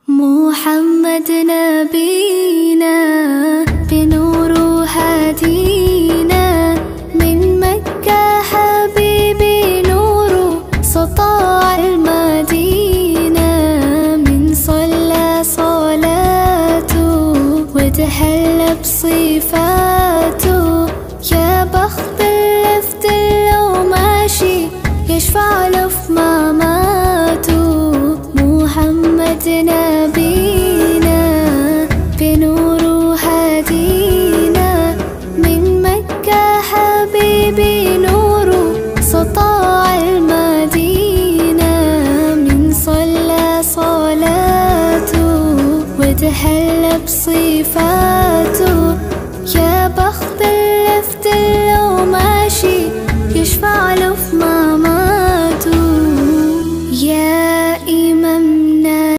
محمد نبينا بنور هدينا، من مكة حبيبي نور سطاع المدينة، من صلى صلاته وتحلى بصفاته، يا بخت اللي في دله ماشي يشفع له في مماته. محمد نبينا بنور هدينا، من مكة حبيبي نور سطاع المدينة، من صلى صلاته وتحلى بصفاته، يا بخت